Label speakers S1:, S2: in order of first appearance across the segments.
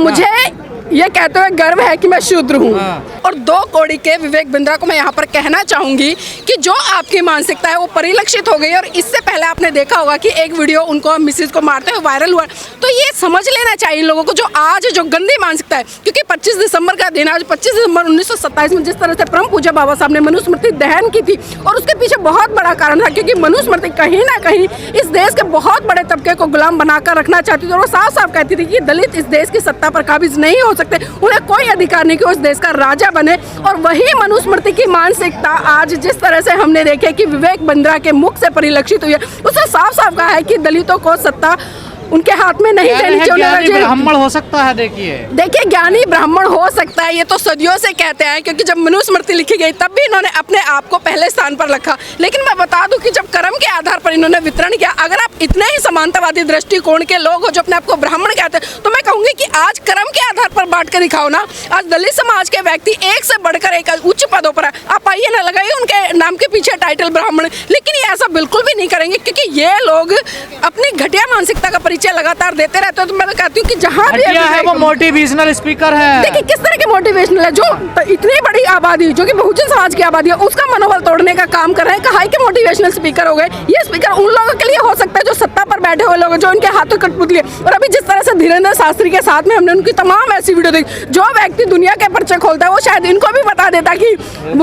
S1: मुझे ये कहते हुए गर्व है कि मैं शूद्र हूँ। और 2 कौड़ी के विवेक बिंद्रा को मैं यहाँ पर कहना चाहूंगी कि जो आपकी मानसिकता है वो परिलक्षित हो गई। और इससे पहले आपने देखा होगा कि एक वीडियो उनको मिसेज को मारते हुए वायरल हुआ। तो ये समझ लेना चाहिए लोगों को जो आज जो गंदी मानसिकता है, क्योंकि 25 दिसंबर का दिन, आज 25 दिसंबर 1927 में जिस तरह से परम पूज्य बाबा साहब ने मनुस्मृति दहन की थी, और उसके पीछे बहुत बड़ा कारण था क्योंकि मनुस्मृति कहीं ना कहीं इस देश के बहुत बड़े तबके को गुलाम बनाकर रखना चाहती थी। और वो साफ साफ कहती थी कि दलित इस देश की सत्ता पर काबिज नहीं हो सकते, उन्हें कोई अधिकार नहीं कि उस देश का राजा बने। और वही मनुस्मृति की मानसिकता आज जिस तरह से हमने देखे कि विवेक बिंद्रा के मुख से परिलक्षित हुई है, उससे साफ साफ कहा है कि दलितों को सत्ता उनके हाथ में नहीं देनी चाहिए।
S2: ब्राह्मण हो सकता है, देखिए
S1: ज्ञानी ब्राह्मण हो सकता है, ये तो सदियों से कहते हैं, क्योंकि जब मनुस्मृति लिखी गई तब भी इन्होंने अपने आप को पहले स्थान पर रखा। लेकिन मैं बता दूं कि जब कर्म के आधार पर इन्होंने वितरण किया, अगर आप इतने ही समानतावादी दृष्टिकोण के लोग हो जो अपने आप को ब्राह्मण कहते हैं, तो मैं कहूंगी कि आज कर्म के आधार पर बांट कर दिखाओ ना। आज दलित समाज के व्यक्ति एक से बढ़कर एक उच्च पदों पर है, आप आइए ना, लगाइए उनके नाम के पीछे टाइटल ब्राह्मण। लेकिन ये ऐसा बिल्कुल भी नहीं करेंगे, क्योंकि ये लोग अपनी घटिया मानसिकता का परिचय लगातार देते रहते हैं। तो मैं कहती हूँ कि जहाँ भी
S2: है वो मोटिवेशनल स्पीकर है।
S1: देखिए किस तरह के मोटिवेशनल है, जो इतनी बड़ी आबादी जो कि बहुजन समाज की आबादी है उसका मनोबल तोड़ने का काम कर रहे हैं। कहा कि मोटिवेशनल स्पीकर हो गए। ये स्पीकर उन लोगों के लिए हो सकता है जो सत्ता पर बैठे हुए लोग, जो उनके हाथों कठपुतली है। और अभी जिस तरह से धीरेन्द्र शास्त्री के साथ में हमने उनकी तमाम ऐसी वीडियो देखी, जो व्यक्ति दुनिया के पर्चे खोलता है वो शायद इनको भी बता देता कि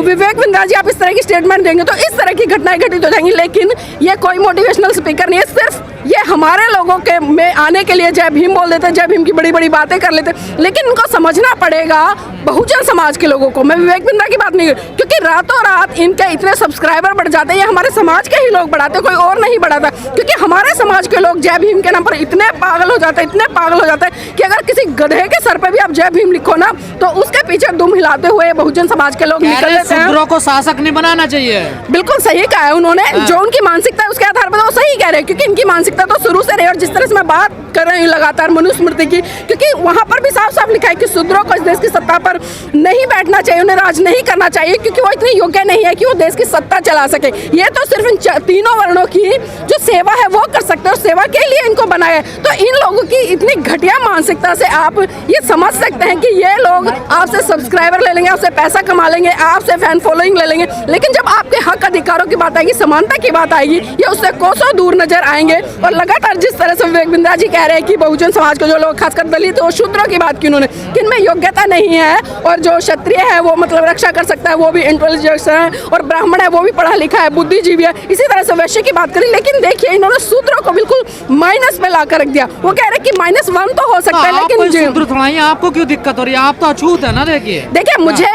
S1: विवेक बिंद्रा जी आप इस तरह की स्टेटमेंट देंगे तो इस तरह की घटनाएं घटित हो जाएंगी। लेकिन ये कोई मोटिवेशनल स्पीकर नहीं है, सिर्फ ये हमारे लोगों के में आने के लिए जय भीम बोल देते, जय भीम की बड़ी बड़ी बातें कर लेते। लेकिन इनको समझना पड़ेगा बहुजन समाज के लोगों को। मैं विवेक बिंद्रा की बात नहीं, क्योंकि रातों रात इनके इतने सब्सक्राइबर बढ़ जाते हैं, ये हमारे समाज के ही लोग बढ़ाते, कोई और नहीं बढ़ाता। क्योंकि हमारे समाज के लोग जय भीम के नाम पर इतने पागल हो जाते हैं, इतने पागल हो जाते हैं कि अगर किसी गधे के सर पे भी आप जय भीम लिखो ना तो उसके पीछे दुम हिलाते हुए बहुजन समाज के लोग निकल लेते हैं।
S2: शूद्रों को शासक नहीं बनाना चाहिए।
S1: बिल्कुल सही कहा है उन्होंने, जो उनकी मानसिकता है उसके आधार पर वो सही कह रहे हैं, क्योंकि इनकी मानसिकता तो शुरू से रही। और जिस तरह से मैं बात कर रही हूँ लगातार मनुस्मृति की, क्योंकि वहाँ पर भी साफ साफ लिखा है कि शूद्रों को इस देश की सत्ता पर नहीं बैठना चाहिए, उन्हें राज नहीं करना चाहिए, क्योंकि वो इतनी योग्य नहीं है कि वो देश की सत्ता चला सके। ये तो सिर्फ इन तीनों वर्णों की जो सेवा है वो कर सकते हैं, और सेवा के लिए इनको बनाया है। तो इन लोगों की इतनी घटिया मानसिकता से आप ये समझ सकते हैं कि ये लोग आपसे सब्सक्राइबर ले लेंगे, आपसे पैसा कमा लेंगे, आपसे फैन फॉलोइंग ले लेंगे, लेकिन जब आपके हक अधिकारों की बात आएगी, समानता की बात आएगी, ये उससे कोसों दूर नजर आएंगे। और लगातार जिस तरह से विवेक बिंद्रा जी कह रहे हैं कि बहुजन समाज को जो लोग खासकर दलित और शूद्रों की बात की उन्होंने, कि इनमें योग्यता नहीं है, और जो क्षत्रिय है वो मतलब रक्षा कर सकता है, वो भी इंटेलिजेंस है, और ब्राह्मण है वो भी पढ़ा लिखा है, बुद्धिजीवी है। इसी तरह से वैश्य की बात करी, लेकिन देखिए इन्होंने शूद्रों को बिल्कुल माइनस में ला कर रख दिया। वो कह रहे हैं कि -1 तो हो सकता है, लेकिन
S2: आपको क्यों दिक्कत हो रही है? आप तो अछूत है ना। देखिए
S1: मुझे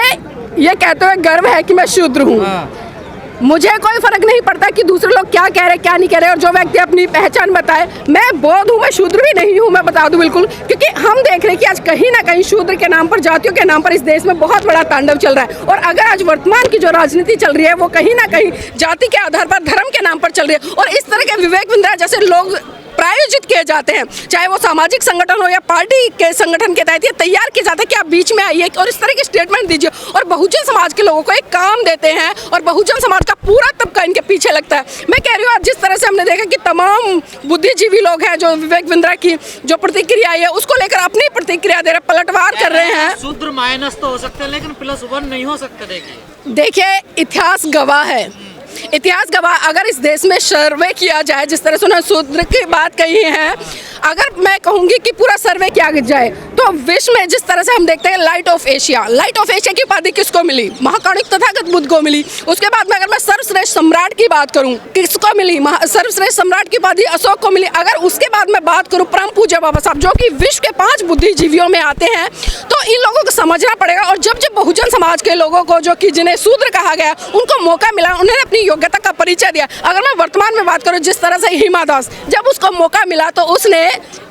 S1: ये कहते हुए गर्व है कि मैं शूद्र हूँ। मुझे कोई फर्क नहीं पड़ता कि दूसरे लोग क्या कह रहे हैं क्या नहीं कह रहे। और जो व्यक्ति अपनी पहचान बताए, मैं बौद्ध हूँ, मैं शूद्र भी नहीं हूँ, मैं बता दूं बिल्कुल, क्योंकि हम देख रहे हैं कि आज कहीं ना कहीं शूद्र के नाम पर, जातियों के नाम पर इस देश में बहुत बड़ा तांडव चल रहा है। और अगर आज वर्तमान की जो राजनीति चल रही है वो कहीं ना कहीं जाति के आधार पर, धर्म के नाम पर चल रही है। और इस तरह के विवेक बिंद्रा जैसे लोग प्रायोजित किए जाते हैं, चाहे वो सामाजिक संगठन हो या पार्टी के संगठन के तहत, ये तैयार किए जाते हैं कि आप बीच में आइए और इस तरह की स्टेटमेंट दीजिए, और बहुजन समाज के लोगों को एक काम देते हैं, और बहुजन समाज का पूरा तबका इनके पीछे लगता है। मैं कह रही हूँ, आज जिस तरह से हमने देखा कि तमाम बुद्धिजीवी लोग हैं जो विवेक बिंद्रा की जो प्रतिक्रिया है उसको लेकर अपनी प्रतिक्रिया दे रहे, पलटवार कर रहे हैं।
S2: शूद्र माइनस तो हो सकते हैं, लेकिन +1 नहीं हो सकते।
S1: देखिए इतिहास गवाह है, इतिहास गवाह। अगर इस देश में सर्वे किया जाए, जिस तरह से उन्होंने शूद्र की बात कही है, अगर मैं कहूंगी कि पूरा सर्वे किया जाए तो विश्व में जिस तरह से हम देखते हैं लाइट ऑफ एशिया की उपाधि किसको मिली? महाकाणिक तथागत बुद्ध को मिली। उसके बाद में अगर मैं सर्वश्रेष्ठ सम्राट की बात करूं, किसको मिली? सर्वश्रेष्ठ सम्राट की उपाधि अशोक को मिली। अगर उसके बाद में बात करूं परम पूज्य बाबा साहब, जो कि विश्व के 5 बुद्धिजीवियों में आते हैं, तो इन लोगों को समझना पड़ेगा। और जब जब बहुजन समाज के लोगों को, जो कि जिन्हें शूद्र कहा गया, उनको मौका मिला, उन्होंने अपनी योग्यता का परिचय दिया। अगर मैं वर्तमान में बात करूं, जिस तरह से हिमा दास, जब उसको मौका मिला तो उसने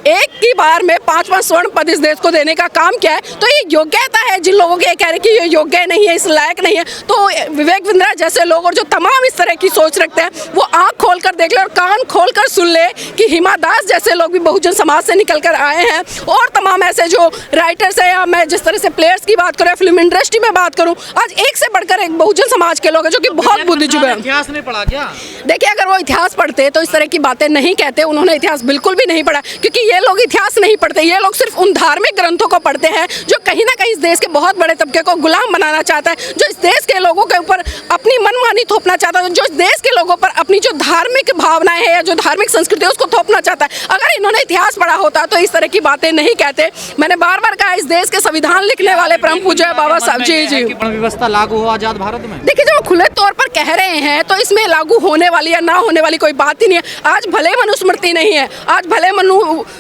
S1: एक ही बार में 5 स्वर्ण पद इस देश को देने का काम किया है। तो ये योग्यता है। जिन लोगों के कह रहे कि ये योग्य नहीं है, इस लायक नहीं है, तो विवेक बिंद्रा जैसे लोग और जो तमाम इस तरह की सोच रखते हैं, वो आंख खोलकर देख ले और कान खोलकर सुन ले कि हिमा दास जैसे लोग भी बहुजन समाज से निकल कर आए हैं। और तमाम ऐसे जो राइटर्स हैं, या मैं जिस तरह से प्लेयर्स की बात करूँ, फिल्म इंडस्ट्री में बात करूँ, आज एक से बढ़कर एक बहुजन समाज के लोग हैं जो कि बहुत बुद्धिजीवी हैं।
S2: इतिहास नहीं पढ़ा क्या?
S1: देखिए, अगर वो इतिहास पढ़ते तो इस तरह की बातें नहीं कहते। उन्होंने इतिहास बिल्कुल भी नहीं पढ़ा, क्योंकि ये ये लोग इतिहास नहीं पढ़ते, ये लोग सिर्फ उन धार्मिक ग्रंथों को पढ़ते हैं जो कहीं ना कहीं इस देश के बहुत बड़े तबके को गुलाम बनाना चाहता है, जो इस देश के लोगों के ऊपर अपनी मनमानी थोपना चाहता है, जो इस देश के लोगों पर अपनी जो धार्मिक भावनाएं हैं या जो धार्मिक संस्कृति है उसको थोपना चाहता है। अगर इन्होंने इतिहास पढ़ा होता तो इस तरह की बातें नहीं कहते। मैंने बार बार कहा, इस देश के संविधान लिखने वाले परम पूज्य बाबा साहब जी
S2: व्यवस्था लागू हो आजाद भारत में।
S1: देखिए, जो खुले तौर पर कह रहे हैं तो इसमें लागू होने वाली या ना होने वाली कोई बात ही नहीं है। आज भले मनुस्मृति नहीं है, आज भले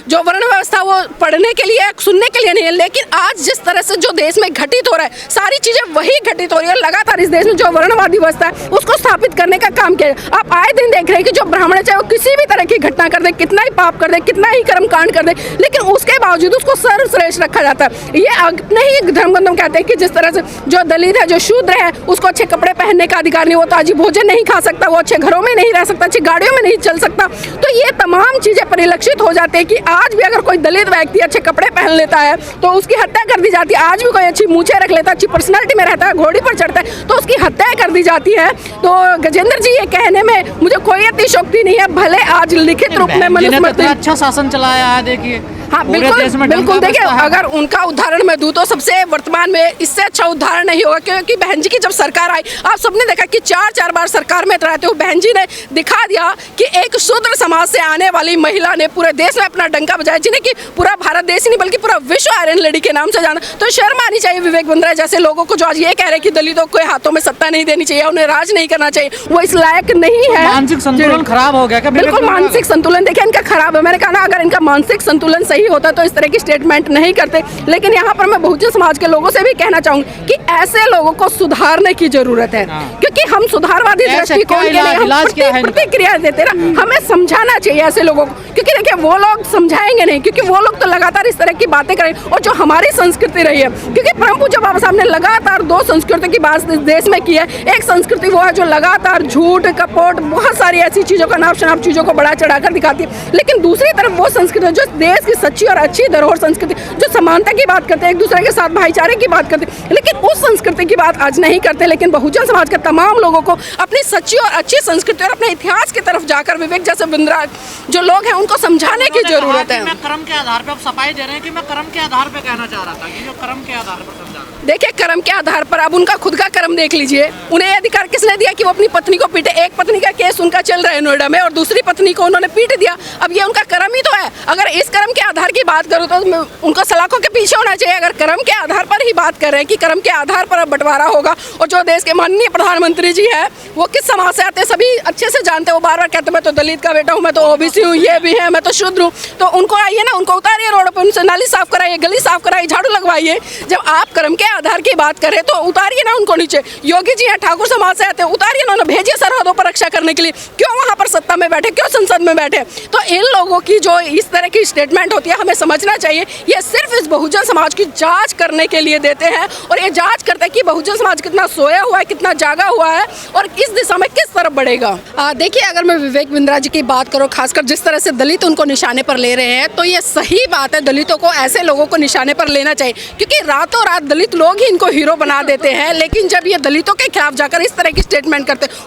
S1: जो वर्ण व्यवस्था वो पढ़ने के लिए सुनने के लिए नहीं है, लेकिन आज जिस तरह से जो देश में घटित हो रहा है सारी चीजें वही घटित हो रही है। लगातार इस देश में जो वर्णवादी व्यवस्था है उसको स्थापित करने का काम किया है। आप आए दिन देख रहे हैं कि जो ब्राह्मण चाहे वो किसी भी तरह की घटना कर दे, कितना ही पाप कर दे, कितना ही कर्म कांड कर दे, लेकिन उसके बावजूद उसको सर्वश्रेष्ठ रखा जाता है। ये अपने ही धर्मग्रंथों में कहते हैं कि जिस तरह से जो दलित है, जो शूद्र है, उसको अच्छे कपड़े पहनने का अधिकार नहीं, वो ताजी भोजन नहीं खा सकता, वो अच्छे घरों में नहीं रह सकता, अच्छी गाड़ियों में नहीं चल सकता। तो ये तमाम चीजें परिलक्षित हो जाती है कि आज भी अगर कोई दलित व्यक्ति अच्छे कपड़े पहन लेता है तो उसकी हत्या कर दी जाती है। आज भी कोई अच्छी मूछें रख लेता है, अच्छी पर्सनालिटी में रहता है, घोड़ी पर चढ़ता है तो उसकी हत्या कर दी जाती है। तो गजेंद्र जी ये कहने में मुझे कोई अतिशोक्ति नहीं है। भले आज लिखित रूप में मनुस्मृति
S2: अच्छा शासन चलाया है, देखिए
S1: हाँ बिल्कुल देखिए, अगर उनका उदाहरण मैं दूं तो सबसे वर्तमान में इससे अच्छा उदाहरण नहीं होगा, क्योंकि बहन जी की जब सरकार आई आप सबने देखा कि 4 बार सरकार में रहते हुए बहन जी ने दिखा दिया कि एक शूद्र समाज से आने वाली महिला ने पूरे देश में अपना डंका बजाया, जिन्हें कि पूरा भारत देश ही नहीं बल्कि पूरा विश्व आयरन लेडी के नाम से जाना। तो शर्म आनी चाहिए विवेक बिंद्रा जैसे लोगों को जो आज ये कह रहे हैं कि दलितों को हाथों में सत्ता नहीं देनी चाहिए, उन्हें राज नहीं करना चाहिए, वो इस लायक नहीं है।
S2: मानसिक संतुलन खराब हो गया क्या?
S1: बिल्कुल मानसिक संतुलन देखिए इनका खराब है। मैंने कहा ना, अगर इनका मानसिक संतुलन सही होता तो इस तरह की स्टेटमेंट नहीं करते। लेकिन यहाँ पर मैं बहुजन समाज के लोगों से भी कहना चाहूंगी कि ऐसे लोगों को सुधारने की जरूरत है, क्योंकि हम सुधारवादी दृष्टिकोण के लिए हम प्रतिक्रिया देते ना, हमें समझाना चाहिए ऐसे लोगों को, क्योंकि देखिए वो लोग समझाएंगे नहीं, क्योंकि वो लोग तो लगातार इस तरह की बातें करें। और जो हमारी संस्कृति रही है, क्योंकि परम पूज्य बाबा साहब ने लगातार 2 संस्कृति की बात इस देश में की है। एक संस्कृति वो है जो लगातार झूठ कपट बहुत सारी ऐसी चीजों का नाप शनाप चीजों को बढ़ा चढ़ाकर दिखाती है, लेकिन दूसरी तरफ वो संस्कृति जो देश की सच्ची और अच्छी धरोहर संस्कृति, जो समानता की बात करते हैं, एक दूसरे के साथ भाईचारे की बात करते हैं, लेकिन उस संस्कृति की बात आज नहीं करते। लेकिन बहुजन समाज के तमाम लोगों को अपनी सच्ची और अच्छी संस्कृति और अपने इतिहास की तरफ जाकर विवेक जैसे बिंद्रा जो लोग हैं उनको समझाने की जरूरत है।
S2: मैं कर्म के आधार पर, आप सफाई दे रहे हैं कि मैं कर्म के आधार पर कहना चाह रहा था कि जो कर्म के आधार पर समझा रहा।
S1: देखिए, कर्म के आधार पर अब उनका खुद का कर्म देख लीजिए। उन्हें अधिकार किसने दिया कि वो अपनी पत्नी को पीटे? एक पत्नी का केस उनका चल रहा है नोएडा में और दूसरी पत्नी को उन्होंने पीट दिया। अब ये उनका कर्म ही तो है। अगर इस कर्म के आधार की बात करूँ तो उनको सलाखों के पीछे होना चाहिए। अगर कर्म के आधार पर ही बात कर रहे हैं कि कर्म के आधार पर अब बंटवारा होगा, और जो देश के माननीय प्रधानमंत्री जी है वो किस समाज से आते हैं सभी अच्छे से जानते हैं। वो बार बार कहते हैं मैं तो दलित का बेटा हूँ, मैं तो ओबीसी हूँ, ये भी है, मैं तो शूद्र हूँ। तो उनको आइए ना, उनको उतारिए रोड पर, उनसे नाली साफ कराइए, गली साफ कराइए, झाड़ू लगवाइए। जब आप कर्म के आधार की बात करें तो उतारिए ना उनको नीचे। योगी जी हैं, ठाकुर समाज से आते हैं, उतारिए ना, उन्हें भेजिए सरहदों पर रक्षा करने के लिए। क्यों वहाँ पर सत्ता में बैठे, क्यों संसद में बैठे? तो इन लोगों की जो इस तरह की स्टेटमेंट होती है हमें समझना चाहिए, ये सिर्फ इस बहुजन समाज की जांच करने के लिए देते हैं, और ये जांच करते हैं कि बहुजन समाज कितना सोया हुआ है, कितना जागा हुआ है और इस दिशा में किस तरफ बढ़ेगा। देखिए, अगर मैं विवेक बिंद्रा जी की बात करूँ, खासकर जिस तरह से दलित उनको निशाने पर ले रहे हैं, तो ये सही बात है। दलितों को, ऐसे लोगों को निशाने पर लेना चाहिए, क्योंकि रातों रात दलित लोग ही इनको हीरो बना देते हैं। लेकिन जब ये दलितों के खिलाफ जाकर इस तरह की स्टेटमेंट करते हैं,